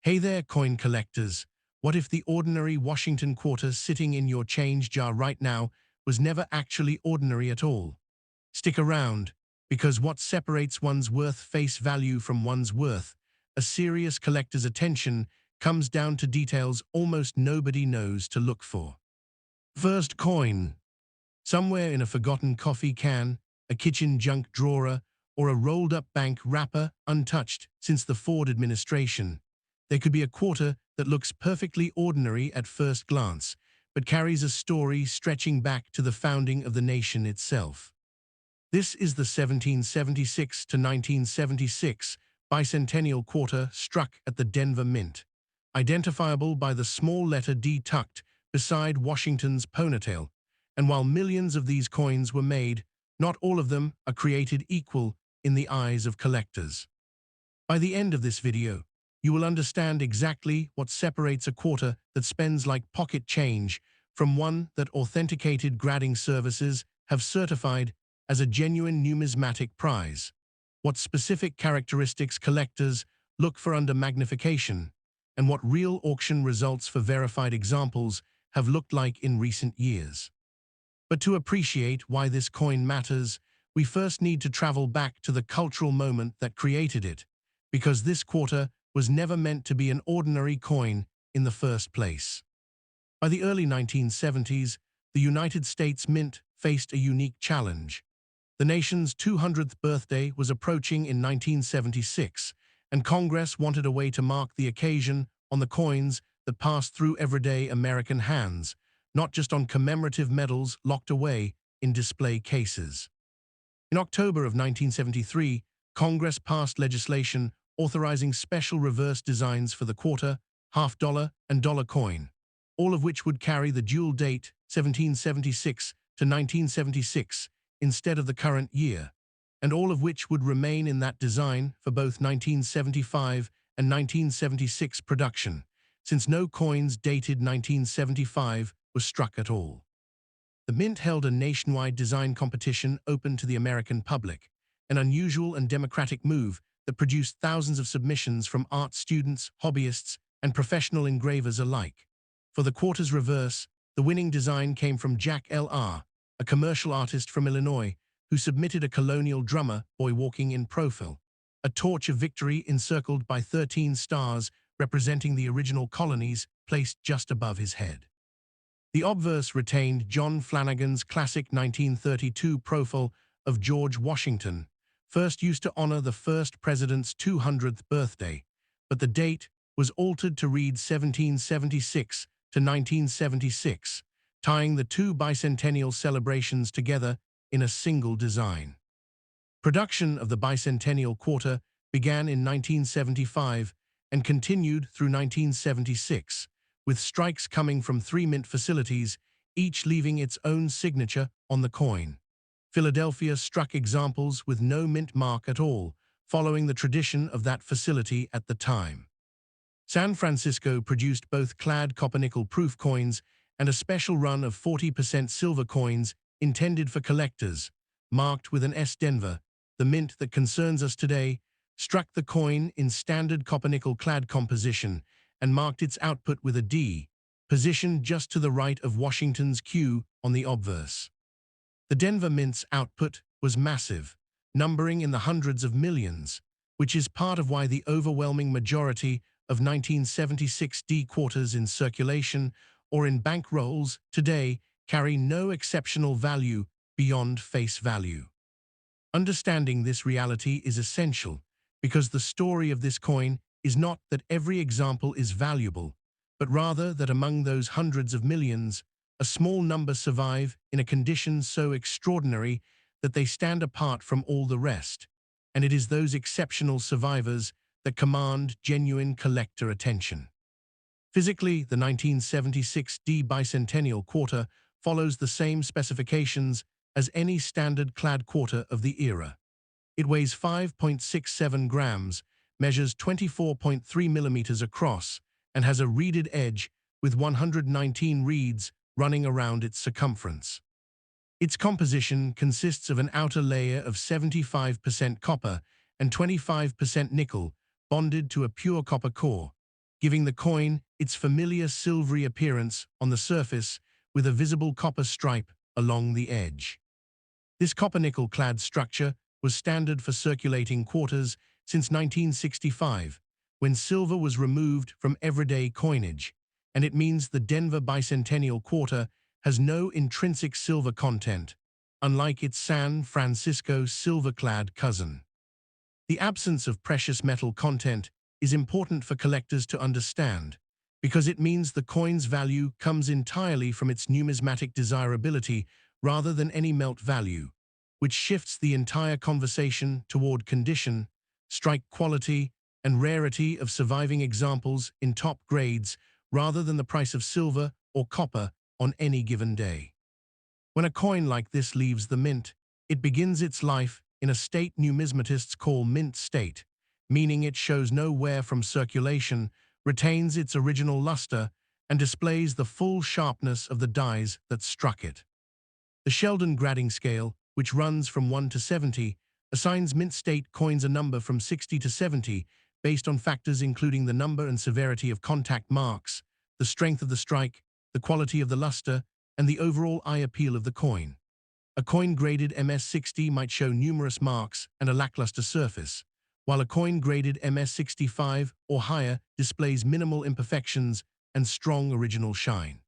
Hey there, coin collectors. What if the ordinary Washington quarter sitting in your change jar right now was never actually ordinary at all? Stick around, because what separates one's worth face value from one's worth, a serious collector's attention, comes down to details almost nobody knows to look for. First coin. Somewhere in a forgotten coffee can, a kitchen junk drawer, or a rolled-up bank wrapper untouched since the Ford administration, there could be a quarter that looks perfectly ordinary at first glance, but carries a story stretching back to the founding of the nation itself. This is the 1776 to 1976 bicentennial quarter struck at the Denver Mint, identifiable by the small letter D tucked beside Washington's ponytail. And while millions of these coins were made, not all of them are created equal in the eyes of collectors. By the end of this video, you will understand exactly what separates a quarter that spends like pocket change from one that authenticated grading services have certified as a genuine numismatic prize, what specific characteristics collectors look for under magnification, and what real auction results for verified examples have looked like in recent years. But to appreciate why this coin matters, we first need to travel back to the cultural moment that created it, because this quarter was never meant to be an ordinary coin in the first place. By the early 1970s, the United States Mint faced a unique challenge. The nation's 200th birthday was approaching in 1976, and Congress wanted a way to mark the occasion on the coins that passed through everyday American hands, not just on commemorative medals locked away in display cases. In October of 1973, Congress passed legislation authorizing special reverse designs for the quarter, half-dollar, and dollar coin, all of which would carry the dual date 1776 to 1976 instead of the current year, and all of which would remain in that design for both 1975 and 1976 production, since no coins dated 1975 were struck at all. The Mint held a nationwide design competition open to the American public, an unusual and democratic move that produced thousands of submissions from art students, hobbyists, and professional engravers alike. For the quarter's reverse, the winning design came from Jack L.R., a commercial artist from Illinois, who submitted a colonial drummer boy walking in profile, a torch of victory encircled by 13 stars representing the original colonies placed just above his head. The obverse retained John Flanagan's classic 1932 profile of George Washington, first used to honor the first president's 200th birthday, but the date was altered to read 1776 to 1976, tying the two bicentennial celebrations together in a single design. Production of the bicentennial quarter began in 1975 and continued through 1976, with strikes coming from 3 mint facilities, each leaving its own signature on the coin. Philadelphia struck examples with no mint mark at all, following the tradition of that facility at the time. San Francisco produced both clad copper-nickel proof coins and a special run of 40% silver coins intended for collectors, marked with an S. Denver, the mint that concerns us today, struck the coin in standard copper-nickel clad composition and marked its output with a D, positioned just to the right of Washington's Q on the obverse. The Denver Mint's output was massive, numbering in the hundreds of millions, which is part of why the overwhelming majority of 1976 D quarters in circulation or in bank rolls today carry no exceptional value beyond face value. Understanding this reality is essential because the story of this coin is not that every example is valuable, but rather that among those hundreds of millions, a small number survive in a condition so extraordinary that they stand apart from all the rest, and it is those exceptional survivors that command genuine collector attention. Physically, the 1976 D bicentennial quarter follows the same specifications as any standard clad quarter of the era. It weighs 5.67 grams, measures 24.3 millimeters across, and has a reeded edge with 119 reeds running around its circumference. Its composition consists of an outer layer of 75% copper and 25% nickel bonded to a pure copper core, giving the coin its familiar silvery appearance on the surface with a visible copper stripe along the edge. This copper-nickel-clad structure was standard for circulating quarters since 1965, when silver was removed from everyday coinage, and it means the Denver bicentennial quarter has no intrinsic silver content, unlike its San Francisco silver-clad cousin. The absence of precious metal content is important for collectors to understand, because it means the coin's value comes entirely from its numismatic desirability rather than any melt value, which shifts the entire conversation toward condition, strike quality, and rarity of surviving examples in top grades rather than the price of silver or copper on any given day. When a coin like this leaves the mint, it begins its life in a state numismatists call mint state, meaning it shows no wear from circulation, retains its original luster, and displays the full sharpness of the dies that struck it. The Sheldon grading scale, which runs from 1 to 70, assigns mint state coins a number from 60 to 70 based on factors including the number and severity of contact marks, the strength of the strike, the quality of the luster, and the overall eye appeal of the coin. A coin graded MS-60 might show numerous marks and a lackluster surface, while a coin graded MS-65 or higher displays minimal imperfections and strong original shine.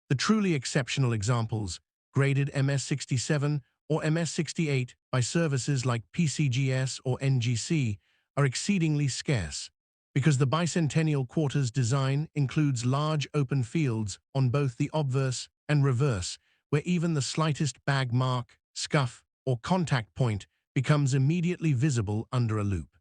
The truly exceptional examples, graded MS-67 or MS-68 by services like PCGS or NGC, are exceedingly scarce, because the bicentennial quarter's design includes large open fields on both the obverse and reverse, where even the slightest bag mark, scuff, or contact point becomes immediately visible under a loupe.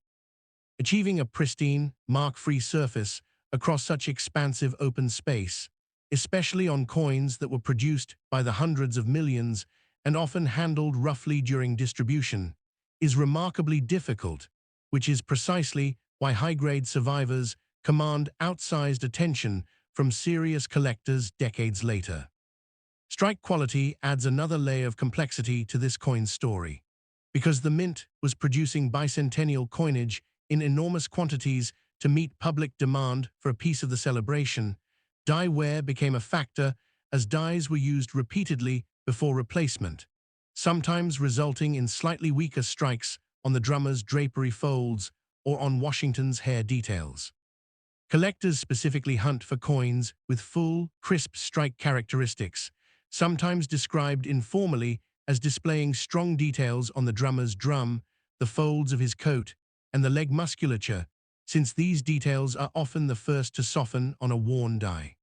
Achieving a pristine, mark-free surface across such expansive open space, especially on coins that were produced by the hundreds of millions and often handled roughly during distribution, is remarkably difficult, which is precisely why high-grade survivors command outsized attention from serious collectors decades later. Strike quality adds another layer of complexity to this coin's story. Because the mint was producing bicentennial coinage in enormous quantities to meet public demand for a piece of the celebration, die wear became a factor as dies were used repeatedly before replacement, sometimes resulting in slightly weaker strikes on the drummer's drapery folds or on Washington's hair details. Collectors specifically hunt for coins with full, crisp strike characteristics, sometimes described informally as displaying strong details on the drummer's drum, the folds of his coat, and the leg musculature, since these details are often the first to soften on a worn die.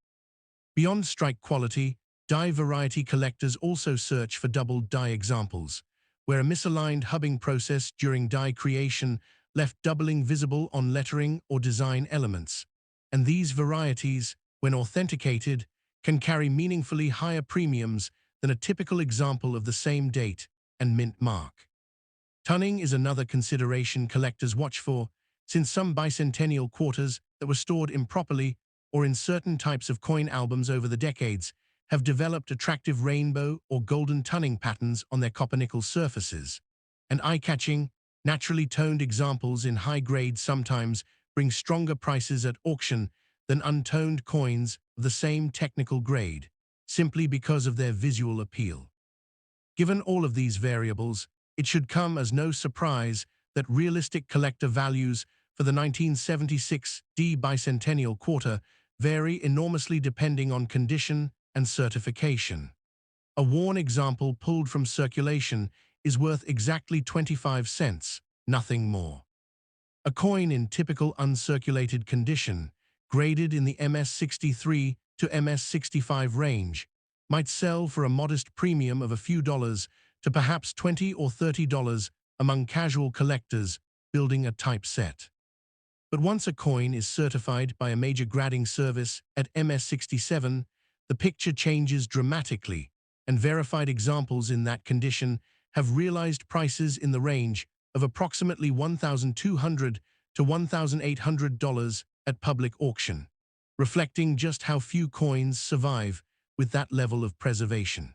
Beyond strike quality, die variety collectors also search for doubled die examples, where a misaligned hubbing process during die creation left doubling visible on lettering or design elements, and these varieties, when authenticated, can carry meaningfully higher premiums than a typical example of the same date and mint mark. Tunning is another consideration collectors watch for, since some bicentennial quarters that were stored improperly or in certain types of coin albums over the decades have developed attractive rainbow or golden tunning patterns on their copper-nickel surfaces, and eye-catching, naturally toned examples in high grade sometimes bring stronger prices at auction than untoned coins of the same technical grade, simply because of their visual appeal. Given all of these variables, it should come as no surprise that realistic collector values for the 1976 D bicentennial quarter vary enormously depending on condition and certification. A worn example pulled from circulation is worth exactly 25 cents, nothing more. A coin in typical uncirculated condition, graded in the MS-63 to MS-65 range, might sell for a modest premium of a few dollars to perhaps $20 or $30 among casual collectors building a type set. But once a coin is certified by a major grading service at MS-67, the picture changes dramatically, and verified examples in that condition have realized prices in the range of approximately $1,200 to $1,800 at public auction, reflecting just how few coins survive with that level of preservation.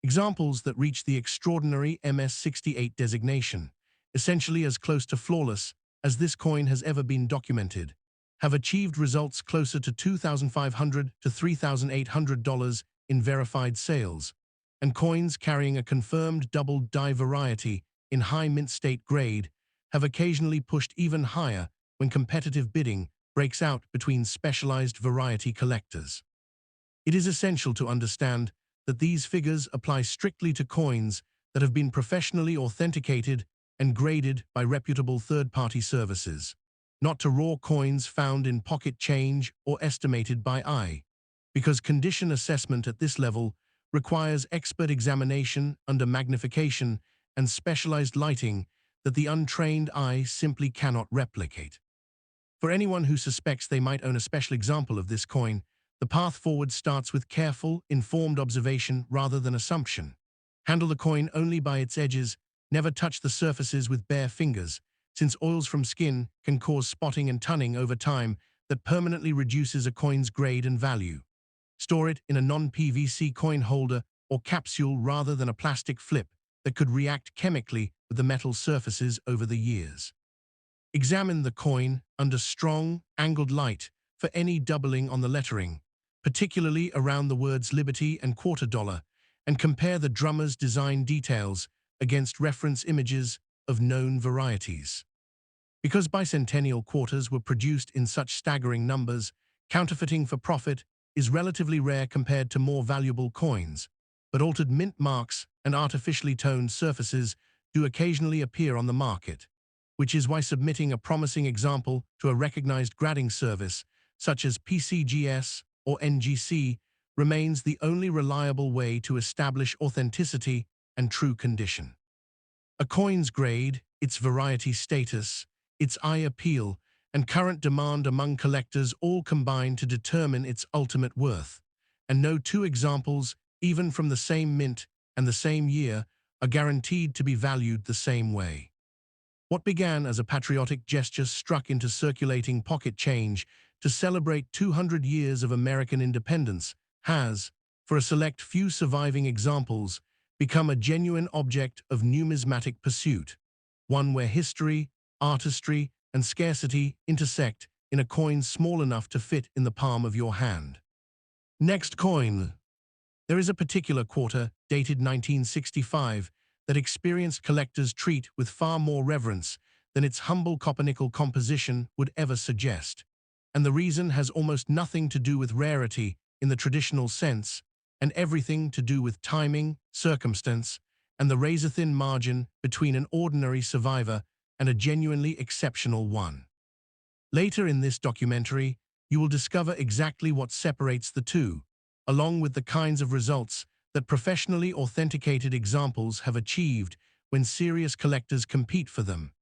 Examples that reach the extraordinary MS-68 designation, essentially as close to flawless as this coin has ever been documented, have achieved results closer to $2,500 to $3,800 in verified sales, and coins carrying a confirmed double die variety in high mint state grade have occasionally pushed even higher when competitive bidding breaks out between specialized variety collectors. It is essential to understand that these figures apply strictly to coins that have been professionally authenticated and graded by reputable third-party services, not to raw coins found in pocket change or estimated by eye, because condition assessment at this level requires expert examination under magnification and specialized lighting that the untrained eye simply cannot replicate. For anyone who suspects they might own a special example of this coin, the path forward starts with careful, informed observation rather than assumption. Handle the coin only by its edges, never touch the surfaces with bare fingers, since oils from skin can cause spotting and tunning over time that permanently reduces a coin's grade and value. Store it in a non-PVC coin holder or capsule rather than a plastic flip that could react chemically with the metal surfaces over the years. Examine the coin under strong, angled light for any doubling on the lettering, particularly around the words Liberty and Quarter Dollar, and compare the drummer's design details against reference images of known varieties. Because bicentennial quarters were produced in such staggering numbers, counterfeiting for profit is relatively rare compared to more valuable coins, but altered mint marks and artificially toned surfaces do occasionally appear on the market, which is why submitting a promising example to a recognized grading service, such as PCGS or NGC, remains the only reliable way to establish authenticity and true condition. A coin's grade, its variety status, its eye appeal, and current demand among collectors all combine to determine its ultimate worth, and no two examples, even from the same mint and the same year, are guaranteed to be valued the same way. What began as a patriotic gesture struck into circulating pocket change to celebrate 200 years of American independence has, for a select few surviving examples, become a genuine object of numismatic pursuit, one where history, artistry, and scarcity intersect in a coin small enough to fit in the palm of your hand. Next coin. There is a particular quarter, dated 1965, that experienced collectors treat with far more reverence than its humble copper-nickel composition would ever suggest. And the reason has almost nothing to do with rarity in the traditional sense, and everything to do with timing, circumstance, and the razor-thin margin between an ordinary survivor and a genuinely exceptional one. Later in this documentary, you will discover exactly what separates the two, along with the kinds of results that professionally authenticated examples have achieved when serious collectors compete for them.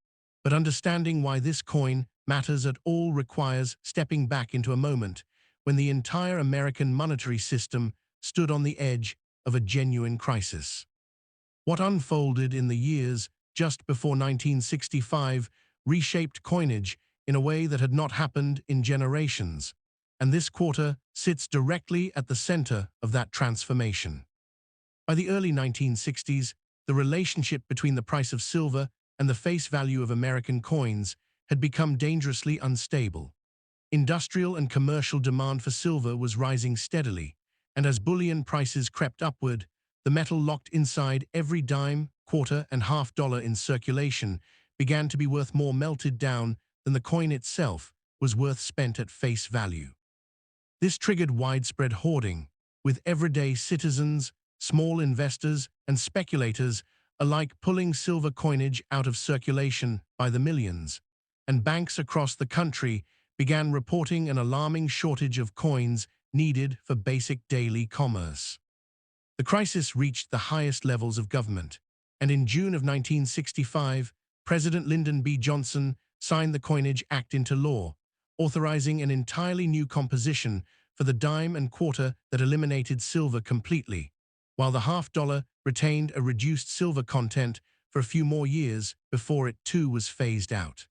But understanding why this coin matters at all requires stepping back into a moment when the entire American monetary system stood on the edge of a genuine crisis. What unfolded in the years just before 1965 reshaped coinage in a way that had not happened in generations, and this quarter sits directly at the center of that transformation. By the early 1960s, the relationship between the price of silver and the face value of American coins had become dangerously unstable. Industrial and commercial demand for silver was rising steadily, and as bullion prices crept upward, the metal locked inside every dime, quarter, and half dollar in circulation began to be worth more melted down than the coin itself was worth spent at face value. This triggered widespread hoarding, with everyday citizens, small investors, and speculators alike pulling silver coinage out of circulation by the millions, and banks across the country began reporting an alarming shortage of coins needed for basic daily commerce. The crisis reached the highest levels of government, and in June of 1965, President Lyndon B. Johnson signed the Coinage Act into law, authorizing an entirely new composition for the dime and quarter that eliminated silver completely, while the half dollar retained a reduced silver content for a few more years before it too was phased out.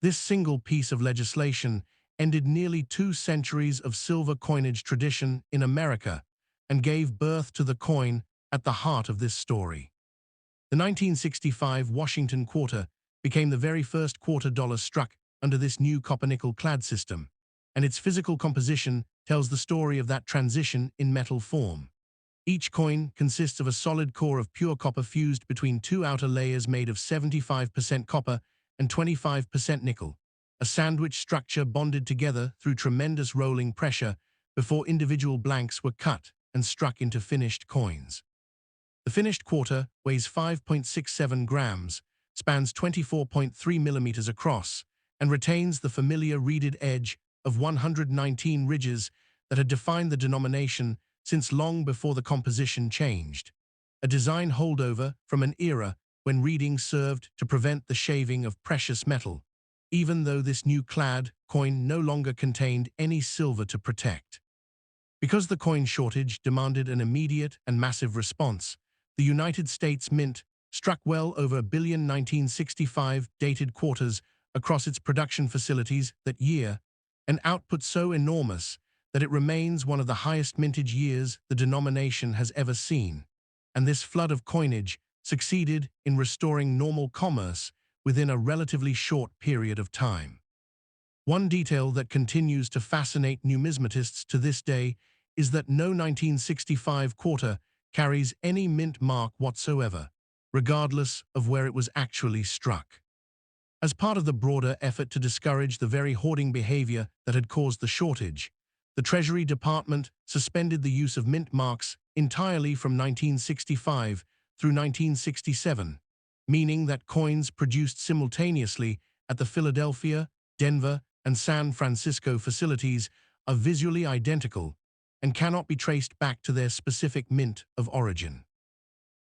This single piece of legislation ended nearly 2 centuries of silver coinage tradition in America and gave birth to the coin at the heart of this story. The 1965 Washington quarter became the very first quarter dollar struck under this new copper-nickel clad system, and its physical composition tells the story of that transition in metal form. Each coin consists of a solid core of pure copper fused between two outer layers made of 75% copper and 25% nickel, a sandwich structure bonded together through tremendous rolling pressure before individual blanks were cut and struck into finished coins. The finished quarter weighs 5.67 grams, spans 24.3 millimeters across, and retains the familiar reeded edge of 119 ridges that had defined the denomination since long before the composition changed, a design holdover from an era when reeding served to prevent the shaving of precious metal, even though this new clad coin no longer contained any silver to protect. Because the coin shortage demanded an immediate and massive response, the United States Mint struck well over a billion 1965 dated quarters across its production facilities that year, an output so enormous that it remains one of the highest mintage years the denomination has ever seen, and this flood of coinage succeeded in restoring normal commerce within a relatively short period of time. One detail that continues to fascinate numismatists to this day is that no 1965 quarter carries any mint mark whatsoever, regardless of where it was actually struck. As part of the broader effort to discourage the very hoarding behavior that had caused the shortage, the Treasury Department suspended the use of mint marks entirely from 1965 through 1967, meaning that coins produced simultaneously at the Philadelphia, Denver, and San Francisco facilities are visually identical and cannot be traced back to their specific mint of origin.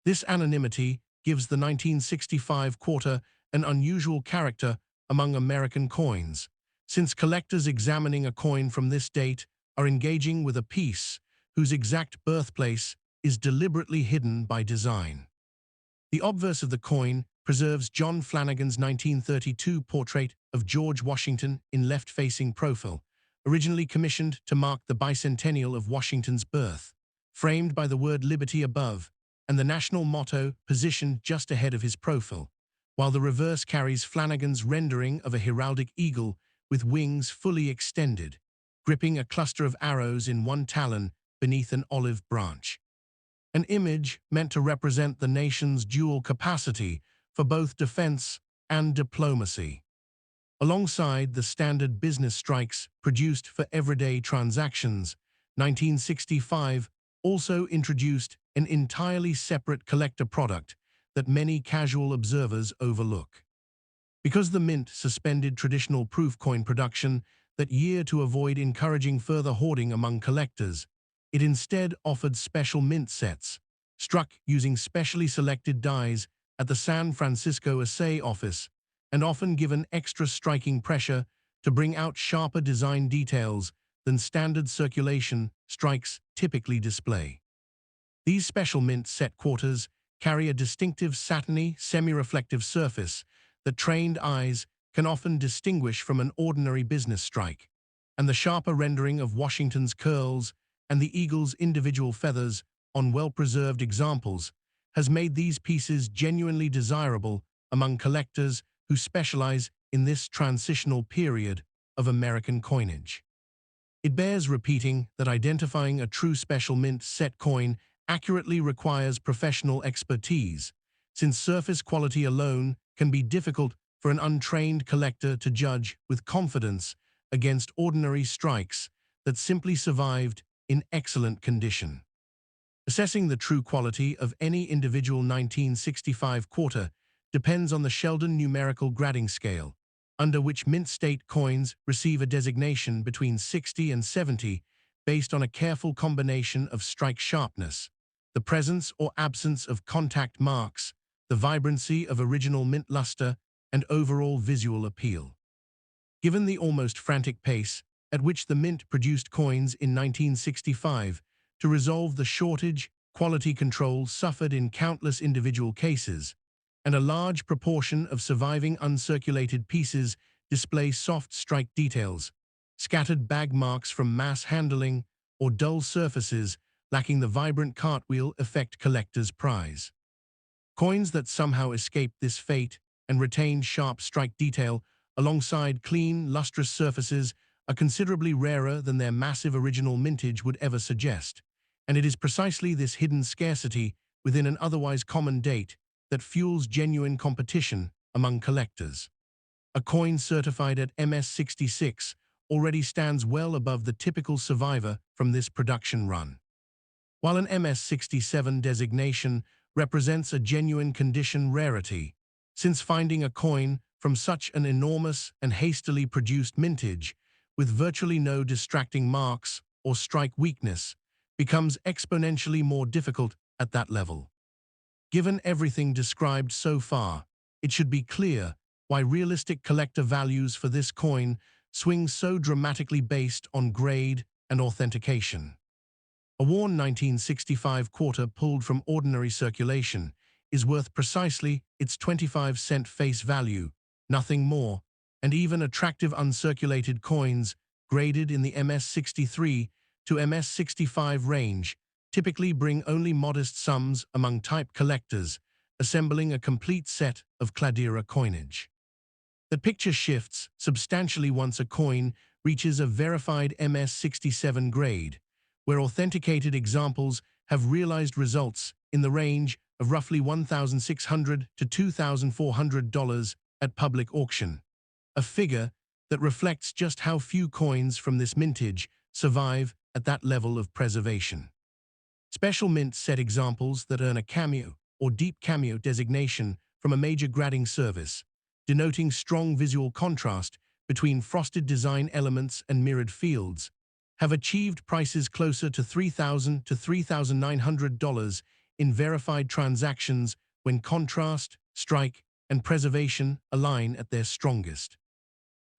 This anonymity gives the 1965 quarter an unusual character among American coins, since collectors examining a coin from this date are engaging with a piece whose exact birthplace is deliberately hidden by design. The obverse of the coin preserves John Flanagan's 1932 portrait of George Washington in left-facing profile, originally commissioned to mark the bicentennial of Washington's birth, framed by the word liberty above, and the national motto positioned just ahead of his profile, while the reverse carries Flanagan's rendering of a heraldic eagle with wings fully extended, gripping a cluster of arrows in one talon beneath an olive branch. An image meant to represent the nation's dual capacity for both defense and diplomacy. Alongside the standard business strikes produced for everyday transactions, 1965 also introduced an entirely separate collector product that many casual observers overlook. Because the mint suspended traditional proof coin production that year to avoid encouraging further hoarding among collectors, it instead offered special mint sets, struck using specially selected dies at the San Francisco assay office, and often given extra striking pressure to bring out sharper design details than standard circulation strikes typically display. These special mint set quarters carry a distinctive satiny, semi-reflective surface that trained eyes can often distinguish from an ordinary business strike, and the sharper rendering of Washington's curls and the eagle's individual feathers on well-preserved examples has made these pieces genuinely desirable among collectors who specialize in this transitional period of American coinage. It bears repeating that identifying a true special mint set coin accurately requires professional expertise, since surface quality alone can be difficult for an untrained collector to judge with confidence against ordinary strikes that simply survived in excellent condition. Assessing the true quality of any individual 1965 quarter depends on the Sheldon numerical grading scale, under which mint state coins receive a designation between 60 and 70 based on a careful combination of strike sharpness, the presence or absence of contact marks, the vibrancy of original mint luster, and overall visual appeal. Given the almost frantic pace at which the mint produced coins in 1965 to resolve the shortage, quality control suffered in countless individual cases, and a large proportion of surviving uncirculated pieces display soft strike details, scattered bag marks from mass handling, or dull surfaces lacking the vibrant cartwheel effect collectors prize. Coins that somehow escaped this fate and retained sharp strike detail alongside clean, lustrous surfaces, are considerably rarer than their massive original mintage would ever suggest. And it is precisely this hidden scarcity within an otherwise common date that fuels genuine competition among collectors. A coin certified at MS66 already stands well above the typical survivor from this production run. While an MS67 designation represents a genuine condition rarity, since finding a coin from such an enormous and hastily produced mintage, with virtually no distracting marks or strike weakness, becomes exponentially more difficult at that level. Given everything described so far, it should be clear why realistic collector values for this coin swing so dramatically based on grade and authentication. A worn 1965 quarter pulled from ordinary circulation is worth precisely its 25-cent face value, nothing more, and even attractive uncirculated coins graded in the MS63 to MS65 range typically bring only modest sums among type collectors, assembling a complete set of Cladera coinage. The picture shifts substantially once a coin reaches a verified MS67 grade, where authenticated examples have realized results in the range of roughly $1,600 to $2,400 at public auction, a figure that reflects just how few coins from this mintage survive at that level of preservation. Special mint set examples that earn a cameo or deep cameo designation from a major grading service, denoting strong visual contrast between frosted design elements and mirrored fields, have achieved prices closer to $3,000 to $3,900 in verified transactions when contrast, strike, and preservation align at their strongest.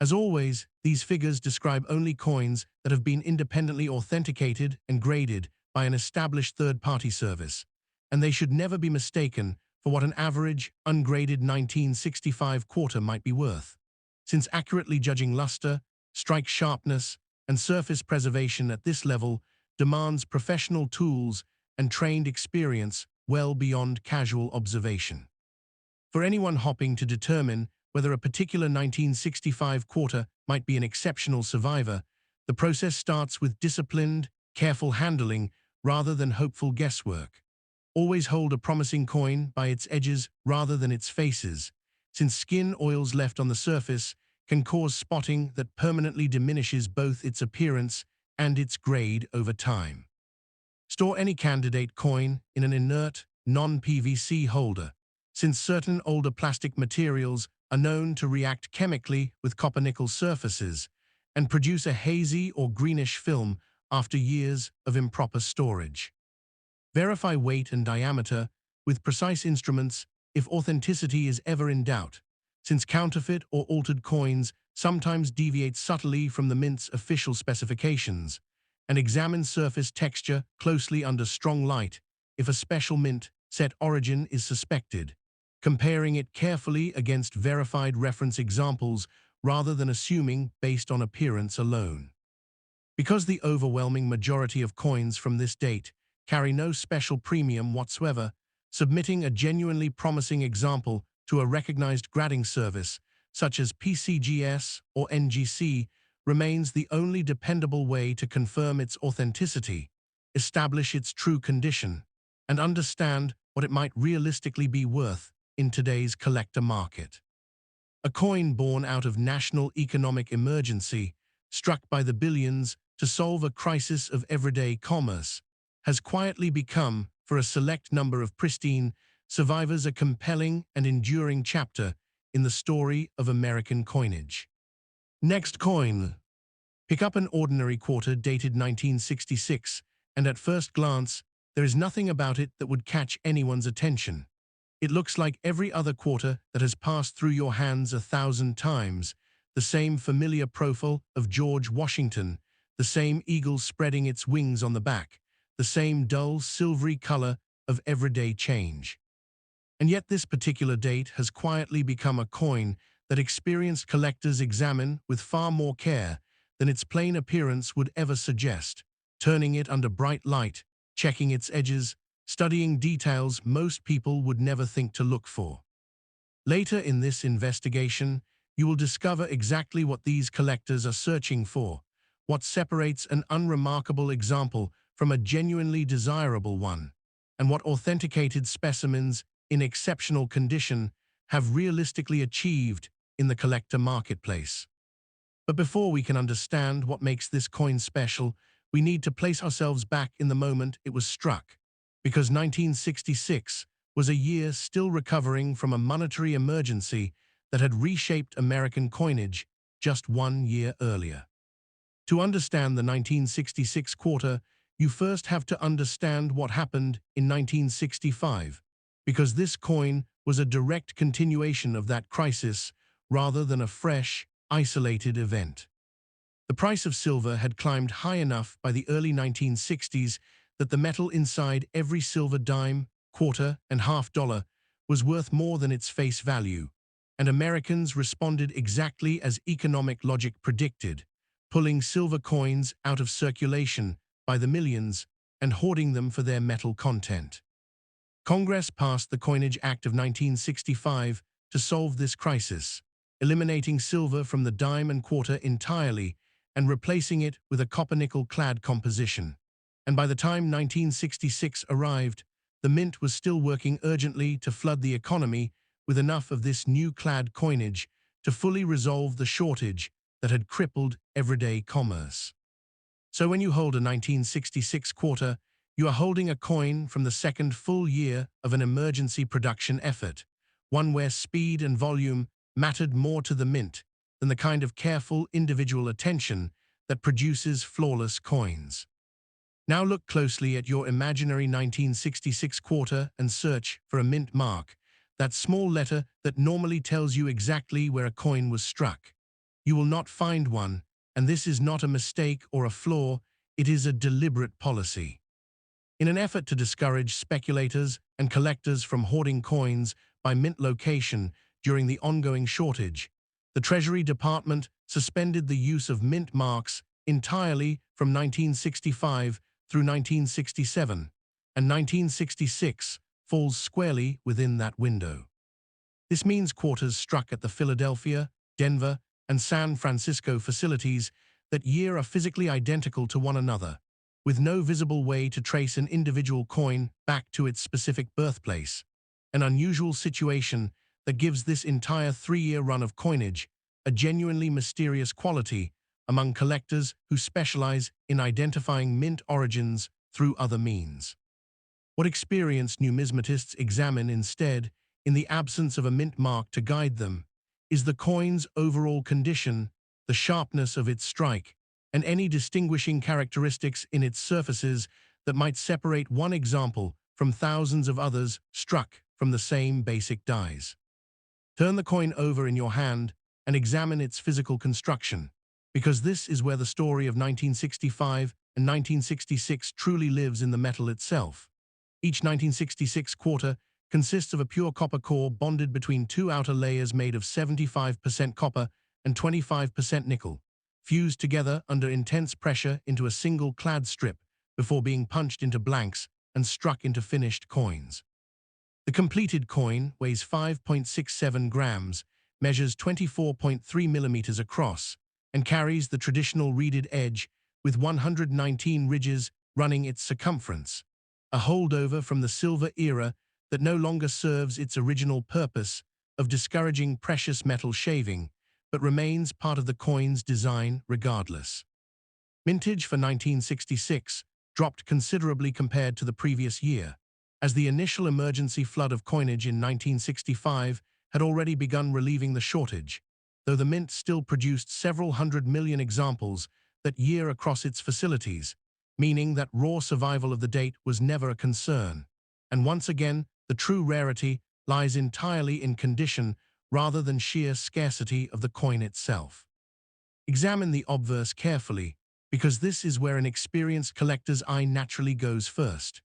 As always, these figures describe only coins that have been independently authenticated and graded by an established third-party service, and they should never be mistaken for what an average, ungraded 1965 quarter might be worth, since accurately judging luster, strike sharpness, and surface preservation at this level demands professional tools and trained experience well beyond casual observation. For anyone hoping to determine whether a particular 1965 quarter might be an exceptional survivor, the process starts with disciplined, careful handling rather than hopeful guesswork. Always hold a promising coin by its edges rather than its faces, since skin oils left on the surface can cause spotting that permanently diminishes both its appearance and its grade over time. Store any candidate coin in an inert, non-PVC holder, since certain older plastic materials are known to react chemically with copper-nickel surfaces and produce a hazy or greenish film after years of improper storage. Verify weight and diameter with precise instruments if authenticity is ever in doubt, since counterfeit or altered coins sometimes deviate subtly from the mint's official specifications, and examine surface texture closely under strong light if a special mint set origin is suspected, comparing it carefully against verified reference examples rather than assuming based on appearance alone. Because the overwhelming majority of coins from this date carry no special premium whatsoever, submitting a genuinely promising example to a recognized grading service, such as PCGS or NGC, remains the only dependable way to confirm its authenticity, establish its true condition, and understand what it might realistically be worth in today's collector market. A coin born out of national economic emergency, struck by the billions to solve a crisis of everyday commerce, has quietly become, for a select number of pristine survivors, a compelling and enduring chapter in the story of American coinage. Next coin. Pick up an ordinary quarter dated 1966, and at first glance, there is nothing about it that would catch anyone's attention. It looks like every other quarter that has passed through your hands 1,000 times, the same familiar profile of George Washington, the same eagle spreading its wings on the back, the same dull, silvery color of everyday change. And yet this particular date has quietly become a coin that experienced collectors examine with far more care than its plain appearance would ever suggest, turning it under bright light, checking its edges, studying details most people would never think to look for. Later in this investigation, you will discover exactly what these collectors are searching for, what separates an unremarkable example from a genuinely desirable one, and what authenticated specimens in exceptional condition have realistically achieved in the collector marketplace. But before we can understand what makes this coin special, we need to place ourselves back in the moment it was struck, because 1966 was a year still recovering from a monetary emergency that had reshaped American coinage just 1 year earlier. To understand the 1966 quarter, you first have to understand what happened in 1965, because this coin was a direct continuation of that crisis rather than a fresh, isolated event. The price of silver had climbed high enough by the early 1960s that the metal inside every silver dime, quarter, and half dollar was worth more than its face value, and Americans responded exactly as economic logic predicted, pulling silver coins out of circulation by the millions and hoarding them for their metal content. Congress passed the Coinage Act of 1965 to solve this crisis, eliminating silver from the dime and quarter entirely and replacing it with a copper-nickel-clad composition. And by the time 1966 arrived, the mint was still working urgently to flood the economy with enough of this new clad coinage to fully resolve the shortage that had crippled everyday commerce. So when you hold a 1966 quarter, you are holding a coin from the second full year of an emergency production effort, one where speed and volume mattered more to the mint than the kind of careful individual attention that produces flawless coins. Now look closely at your imaginary 1966 quarter and search for a mint mark, that small letter that normally tells you exactly where a coin was struck. You will not find one, and this is not a mistake or a flaw, it is a deliberate policy. In an effort to discourage speculators and collectors from hoarding coins by mint location during the ongoing shortage, the Treasury Department suspended the use of mint marks entirely from 1965 through 1967, and 1966 falls squarely within that window. This means quarters struck at the Philadelphia, Denver, and San Francisco facilities that year are physically identical to one another, with no visible way to trace an individual coin back to its specific birthplace, an unusual situation that gives this entire 3-year run of coinage a genuinely mysterious quality among collectors who specialize in identifying mint origins through other means. What experienced numismatists examine instead, in the absence of a mint mark to guide them, is the coin's overall condition, the sharpness of its strike, and any distinguishing characteristics in its surfaces that might separate one example from thousands of others struck from the same basic dies. Turn the coin over in your hand and examine its physical construction, because this is where the story of 1965 and 1966 truly lives in the metal itself. Each 1966 quarter consists of a pure copper core bonded between two outer layers made of 75% copper and 25% nickel, fused together under intense pressure into a single clad strip before being punched into blanks and struck into finished coins. The completed coin weighs 5.67 grams, measures 24.3 millimeters across, and carries the traditional reeded edge with 119 ridges running its circumference, a holdover from the silver era that no longer serves its original purpose of discouraging precious metal shaving, but remains part of the coin's design regardless. Mintage for 1966 dropped considerably compared to the previous year, as the initial emergency flood of coinage in 1965 had already begun relieving the shortage, though the mint still produced several 100 million examples that year across its facilities, meaning that raw survival of the date was never a concern. And once again, the true rarity lies entirely in condition rather than sheer scarcity of the coin itself. Examine the obverse carefully, because this is where an experienced collector's eye naturally goes first.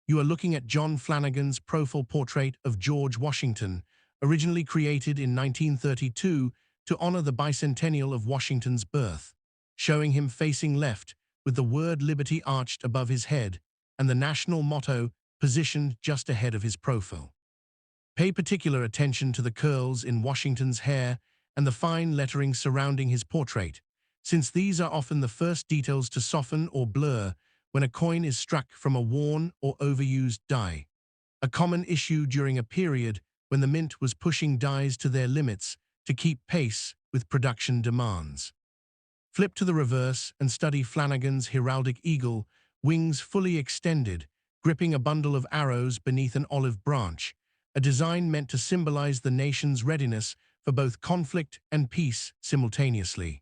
You are looking at John Flanagan's profile portrait of George Washington, originally created in 1932 to honor the bicentennial of Washington's birth, showing him facing left with the word Liberty arched above his head and the national motto positioned just ahead of his profile. Pay particular attention to the curls in Washington's hair and the fine lettering surrounding his portrait, since these are often the first details to soften or blur when a coin is struck from a worn or overused die. A common issue during a period when the mint was pushing dies to their limits to keep pace with production demands. Flip to the reverse and study Flanagan's heraldic eagle, wings fully extended, gripping a bundle of arrows beneath an olive branch, a design meant to symbolize the nation's readiness for both conflict and peace simultaneously.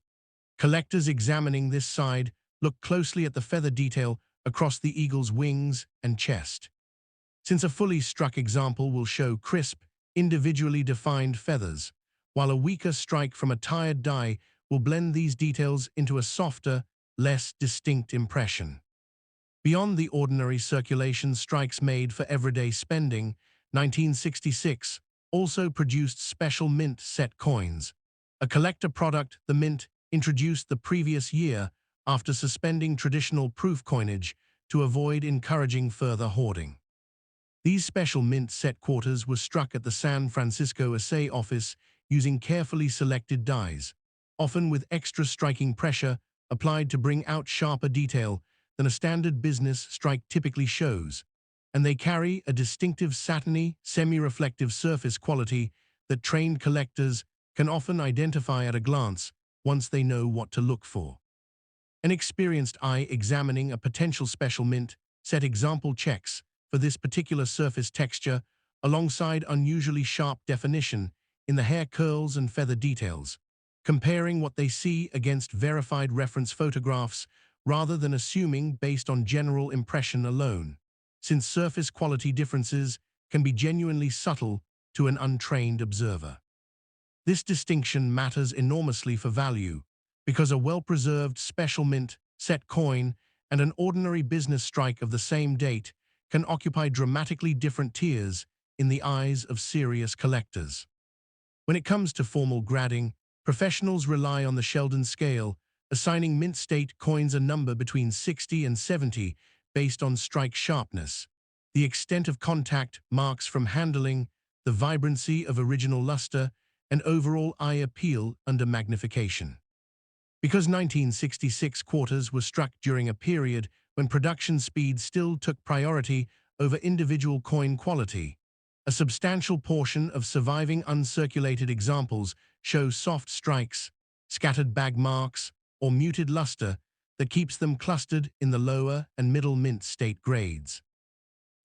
Collectors examining this side look closely at the feather detail across the eagle's wings and chest. Since a fully struck example will show crisp, individually defined feathers, while a weaker strike from a tired die will blend these details into a softer, less distinct impression. Beyond the ordinary circulation strikes made for everyday spending, 1966 also produced special mint set coins, a collector product the mint introduced the previous year after suspending traditional proof coinage to avoid encouraging further hoarding. These special mint set quarters were struck at the San Francisco assay office using carefully selected dies, often with extra striking pressure applied to bring out sharper detail than a standard business strike typically shows, and they carry a distinctive satiny, semi-reflective surface quality that trained collectors can often identify at a glance once they know what to look for. An experienced eye examining a potential special mint set example checks for this particular surface texture alongside unusually sharp definition in the hair curls and feather details, comparing what they see against verified reference photographs rather than assuming based on general impression alone, since surface quality differences can be genuinely subtle to an untrained observer. This distinction matters enormously for value, because a well-preserved special mint set coin and an ordinary business strike of the same date can occupy dramatically different tiers in the eyes of serious collectors. When it comes to formal grading, professionals rely on the Sheldon scale, assigning mint state coins a number between 60 and 70 based on strike sharpness, the extent of contact marks from handling, the vibrancy of original luster, and overall eye appeal under magnification. Because 1966 quarters were struck during a period when production speed still took priority over individual coin quality, a substantial portion of surviving uncirculated examples show soft strikes, scattered bag marks, or muted luster that keeps them clustered in the lower and middle mint state grades.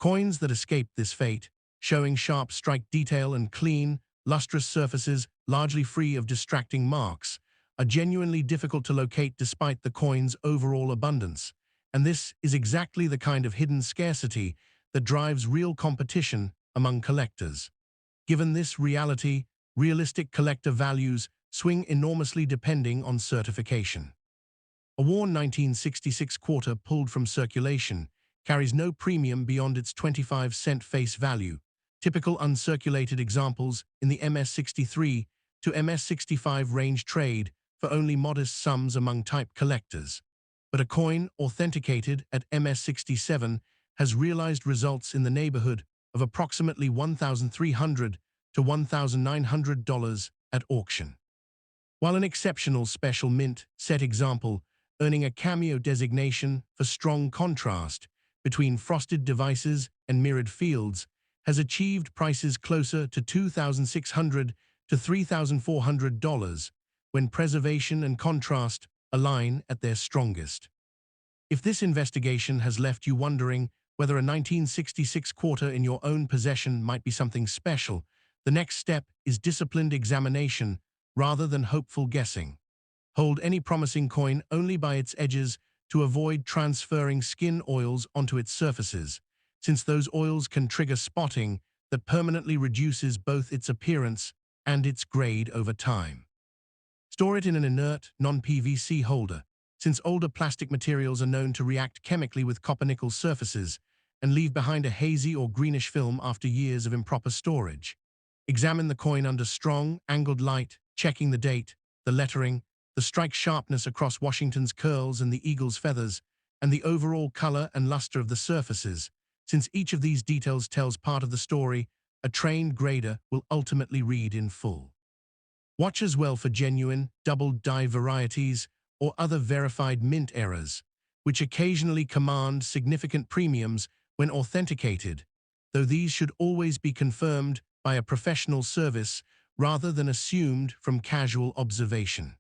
Coins that escape this fate, showing sharp strike detail and clean, lustrous surfaces largely free of distracting marks, are genuinely difficult to locate despite the coin's overall abundance, and this is exactly the kind of hidden scarcity that drives real competition among collectors. Given this reality, realistic collector values swing enormously depending on certification. A worn 1966 quarter pulled from circulation carries no premium beyond its 25-cent face value, typical uncirculated examples in the MS-63 to MS-65 range trade for only modest sums among type collectors. But a coin authenticated at MS-67 has realized results in the neighborhood of approximately $1,300 to $1,900 at auction. While an exceptional special mint set example earning a cameo designation for strong contrast between frosted devices and mirrored fields has achieved prices closer to $2,600 to $3,400 when preservation and contrast align at their strongest. If this investigation has left you wondering whether a 1966 quarter in your own possession might be something special, the next step is disciplined examination rather than hopeful guessing. Hold any promising coin only by its edges to avoid transferring skin oils onto its surfaces, since those oils can trigger spotting that permanently reduces both its appearance and its grade over time. Store it in an inert, non-PVC holder, since older plastic materials are known to react chemically with copper-nickel surfaces and leave behind a hazy or greenish film after years of improper storage. Examine the coin under strong, angled light, checking the date, the lettering, the strike sharpness across Washington's curls and the eagle's feathers, and the overall color and luster of the surfaces. Since each of these details tells part of the story, a trained grader will ultimately read in full. Watch as well for genuine, double-die varieties or other verified mint errors, which occasionally command significant premiums when authenticated, though these should always be confirmed by a professional service rather than assumed from casual observation.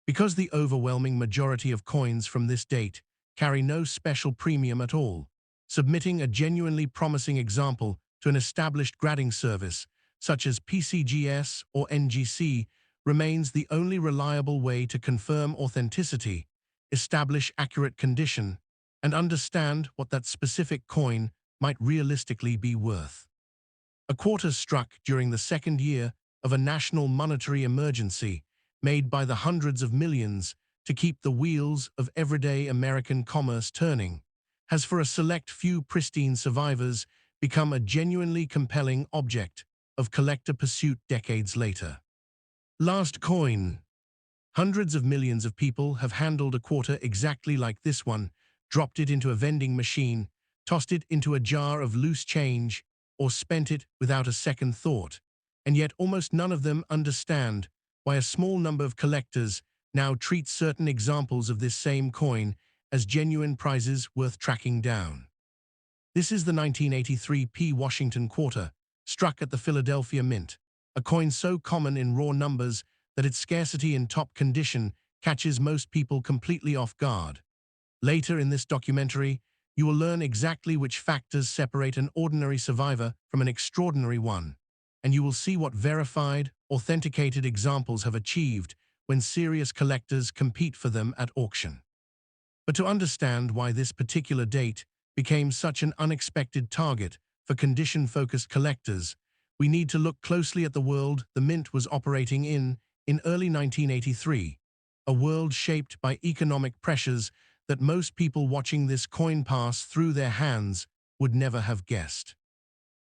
Because the overwhelming majority of coins from this date carry no special premium at all, submitting a genuinely promising example to an established grading service, such as PCGS or NGC, remains the only reliable way to confirm authenticity, establish accurate condition, and understand what that specific coin might realistically be worth. A quarter struck during the second year of a national monetary emergency made by the hundreds of millions to keep the wheels of everyday American commerce turning, has for a select few pristine survivors become a genuinely compelling object of collector pursuit decades later. Last coin. Hundreds of millions of people have handled a quarter exactly like this one, dropped it into a vending machine, tossed it into a jar of loose change, or spent it without a second thought, and yet almost none of them understand why a small number of collectors now treat certain examples of this same coin as genuine prizes worth tracking down. This is the 1983 P. Washington quarter, struck at the Philadelphia Mint, a coin so common in raw numbers that its scarcity in top condition catches most people completely off guard. Later in this documentary, you will learn exactly which factors separate an ordinary survivor from an extraordinary one, and you will see what verified, authenticated examples have achieved when serious collectors compete for them at auction. But to understand why this particular date became such an unexpected target for condition-focused collectors, we need to look closely at the world the Mint was operating in early 1983, a world shaped by economic pressures that most people watching this coin pass through their hands would never have guessed.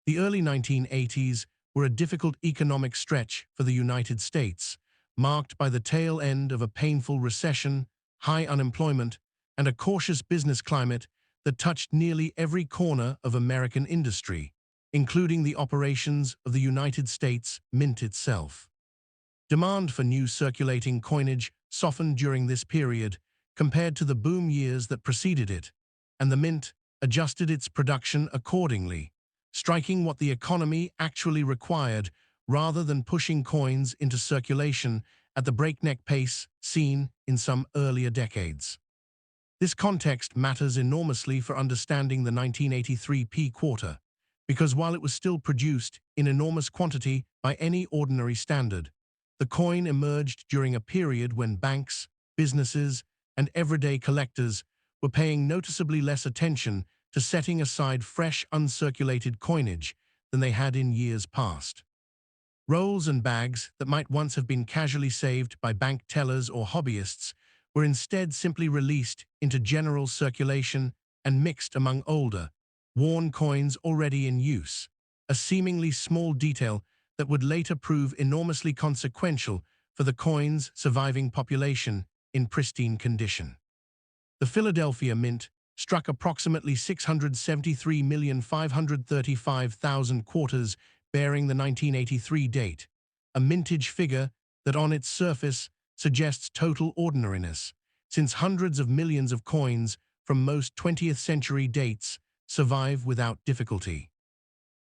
The early 1980s were a difficult economic stretch for the United States, marked by the tail end of a painful recession, high unemployment, and a cautious business climate that touched nearly every corner of American industry, including the operations of the United States Mint itself. Demand for new circulating coinage softened during this period compared to the boom years that preceded it, and the Mint adjusted its production accordingly, striking what the economy actually required rather than pushing coins into circulation at the breakneck pace seen in some earlier decades. This context matters enormously for understanding the 1983 P quarter, because while it was still produced in enormous quantity by any ordinary standard, the coin emerged during a period when banks, businesses, and everyday collectors were paying noticeably less attention to setting aside fresh, uncirculated coinage than they had in years past. Rolls and bags that might once have been casually saved by bank tellers or hobbyists were instead simply released into general circulation and mixed among older, worn coins already in use, a seemingly small detail that would later prove enormously consequential for the coin's surviving population in pristine condition. The Philadelphia Mint struck approximately 673,535,000 quarters bearing the 1983 date, a mintage figure that on its surface suggests total ordinariness, since hundreds of millions of coins from most 20th century dates survive without difficulty.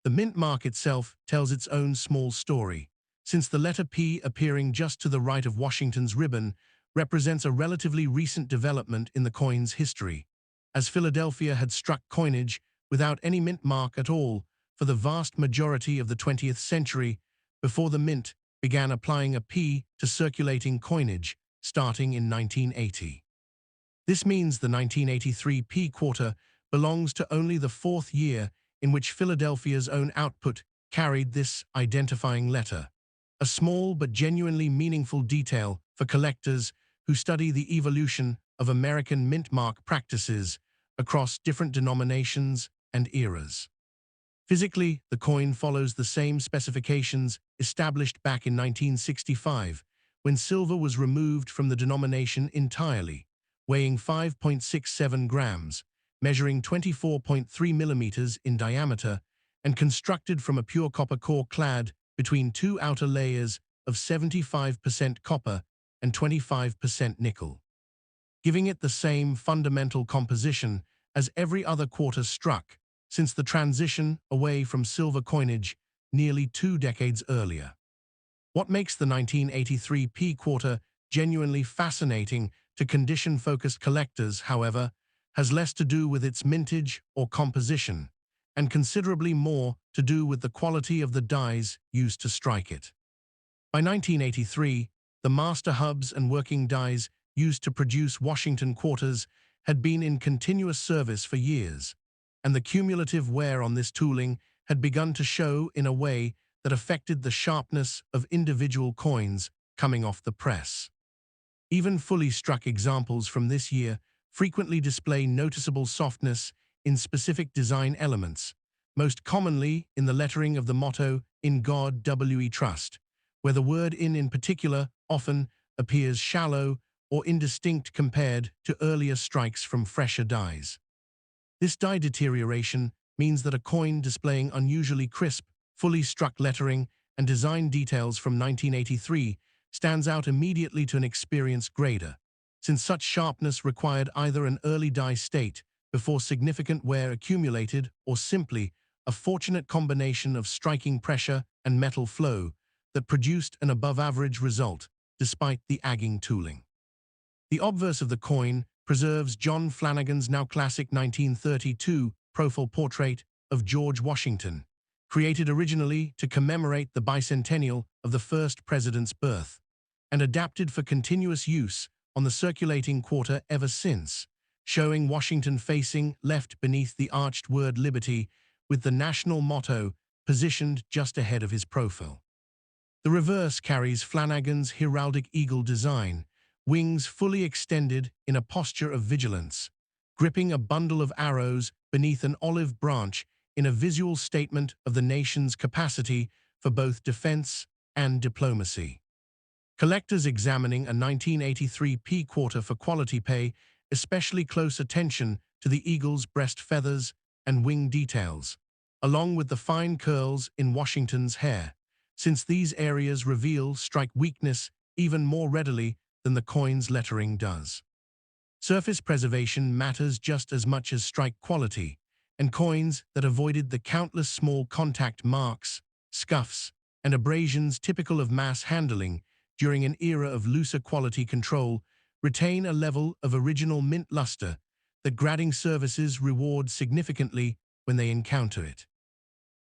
The mint mark itself tells its own small story, since the letter P appearing just to the right of Washington's ribbon represents a relatively recent development in the coin's history, as Philadelphia had struck coinage without any mint mark at all for the vast majority of the 20th century before the mint began applying a P to circulating coinage starting in 1980. This means the 1983 P quarter belongs to only the fourth year in which Philadelphia's own output carried this identifying letter, a small but genuinely meaningful detail for collectors who study the evolution of American mint mark practices across different denominations and eras. Physically, the coin follows the same specifications established back in 1965, when silver was removed from the denomination entirely, weighing 5.67 grams, measuring 24.3 millimeters in diameter, and constructed from a pure copper core clad between two outer layers of 75% copper and 25% nickel, giving it the same fundamental composition as every other quarter struck since the transition away from silver coinage nearly 2 decades earlier. What makes the 1983 P quarter genuinely fascinating to condition-focused collectors, however, has less to do with its mintage or composition, and considerably more to do with the quality of the dies used to strike it. By 1983, the master hubs and working dies used to produce Washington quarters had been in continuous service for years, and the cumulative wear on this tooling had begun to show in a way that affected the sharpness of individual coins coming off the press. Even fully struck examples from this year frequently display noticeable softness in specific design elements, most commonly in the lettering of the motto "In God We Trust," where the word in particular often appears shallow or indistinct compared to earlier strikes from fresher dies. This die deterioration means that a coin displaying unusually crisp, fully struck lettering and design details from 1983 stands out immediately to an experienced grader, since such sharpness required either an early die state before significant wear accumulated or simply a fortunate combination of striking pressure and metal flow that produced an above-average result despite the agging tooling. The obverse of the coin preserves John Flanagan's now classic 1932 profile portrait of George Washington, created originally to commemorate the bicentennial of the first president's birth, and adapted for continuous use on the circulating quarter ever since, showing Washington facing left beneath the arched word Liberty with the national motto positioned just ahead of his profile. The reverse carries Flanagan's heraldic eagle design, wings fully extended in a posture of vigilance, gripping a bundle of arrows beneath an olive branch in a visual statement of the nation's capacity for both defense and diplomacy. Collectors examining a 1983 P quarter for quality pay especially close attention to the eagle's breast feathers and wing details, along with the fine curls in Washington's hair, since these areas reveal strike weakness even more readily than the coin's lettering does. Surface preservation matters just as much as strike quality, and coins that avoided the countless small contact marks, scuffs, and abrasions typical of mass handling during an era of looser quality control retain a level of original mint luster that grading services reward significantly when they encounter it.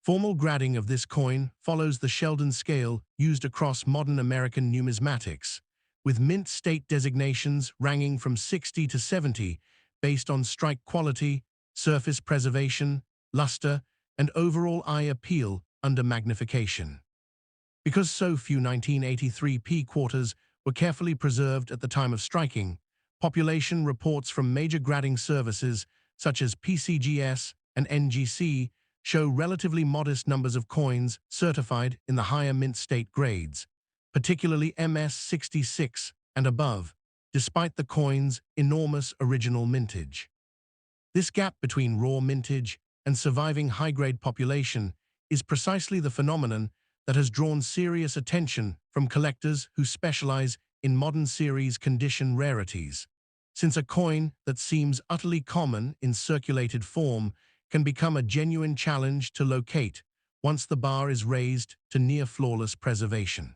Formal grading of this coin follows the Sheldon scale used across modern American numismatics, with mint state designations ranging from 60 to 70 based on strike quality, surface preservation, luster, and overall eye appeal under magnification. Because so few 1983 P quarters were carefully preserved at the time of striking, population reports from major grading services such as PCGS and NGC show relatively modest numbers of coins certified in the higher mint state grades, particularly MS-66 and above, despite the coin's enormous original mintage. This gap between raw mintage and surviving high-grade population is precisely the phenomenon that has drawn serious attention from collectors who specialize in modern series condition rarities, since a coin that seems utterly common in circulated form can become a genuine challenge to locate once the bar is raised to near-flawless preservation.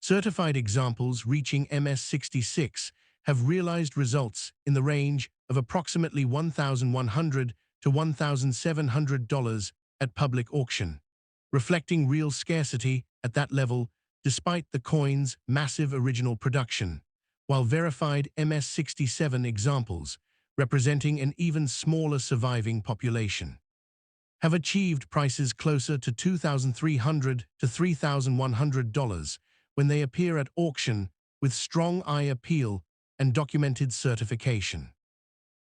Certified examples reaching MS-66 have realized results in the range of approximately $1,100 to $1,700 at public auction, reflecting real scarcity at that level despite the coin's massive original production, while verified MS-67 examples, representing an even smaller surviving population, have achieved prices closer to $2,300 to $3,100 when they appear at auction with strong eye appeal and documented certification.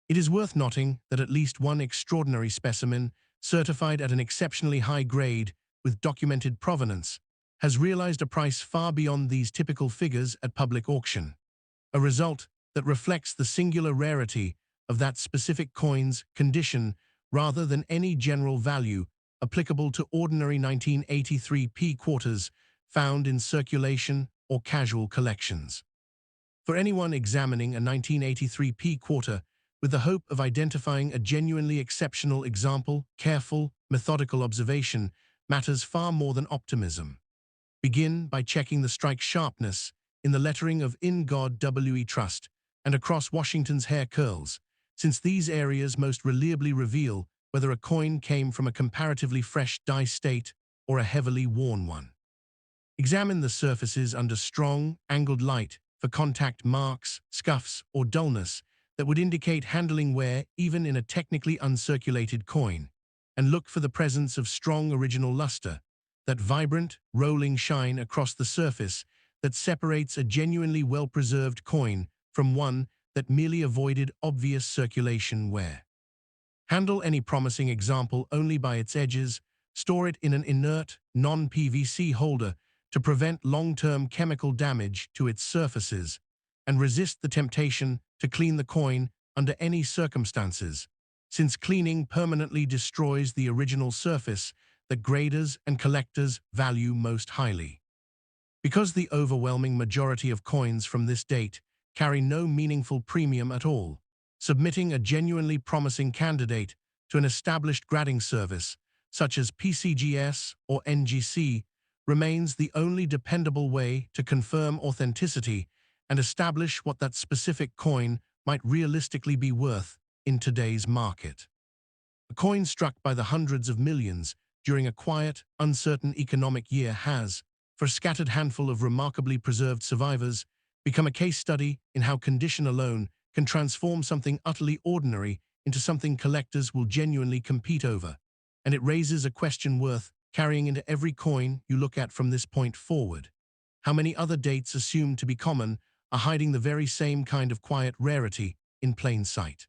It is worth noting that at least one extraordinary specimen, certified at an exceptionally high grade with documented provenance, has realized a price far beyond these typical figures at public auction, a result that reflects the singular rarity of that specific coin's condition rather than any general value applicable to ordinary 1983 P quarters found in circulation or casual collections. For anyone examining a 1983 P quarter with the hope of identifying a genuinely exceptional example, careful, methodical observation matters far more than optimism. Begin by checking the strike sharpness in the lettering of In God We Trust and across Washington's hair curls, since these areas most reliably reveal whether a coin came from a comparatively fresh die state or a heavily worn one. Examine the surfaces under strong, angled light for contact marks, scuffs, or dullness that would indicate handling wear even in a technically uncirculated coin, and look for the presence of strong original luster, that vibrant, rolling shine across the surface that separates a genuinely well-preserved coin from one that merely avoided obvious circulation wear. Handle any promising example only by its edges, store it in an inert, non-PVC holder to prevent long-term chemical damage to its surfaces, and resist the temptation to clean the coin under any circumstances, since cleaning permanently destroys the original surface that graders and collectors value most highly. Because the overwhelming majority of coins from this date carry no meaningful premium at all, submitting a genuinely promising candidate to an established grading service, such as PCGS or NGC, remains the only dependable way to confirm authenticity and establish what that specific coin might realistically be worth in today's market. A coin struck by the hundreds of millions during a quiet, uncertain economic year has, for a scattered handful of remarkably preserved survivors, become a case study in how condition alone can transform something utterly ordinary into something collectors will genuinely compete over. And it raises a question worth carrying into every coin you look at from this point forward. How many other dates assumed to be common are hiding the very same kind of quiet rarity in plain sight?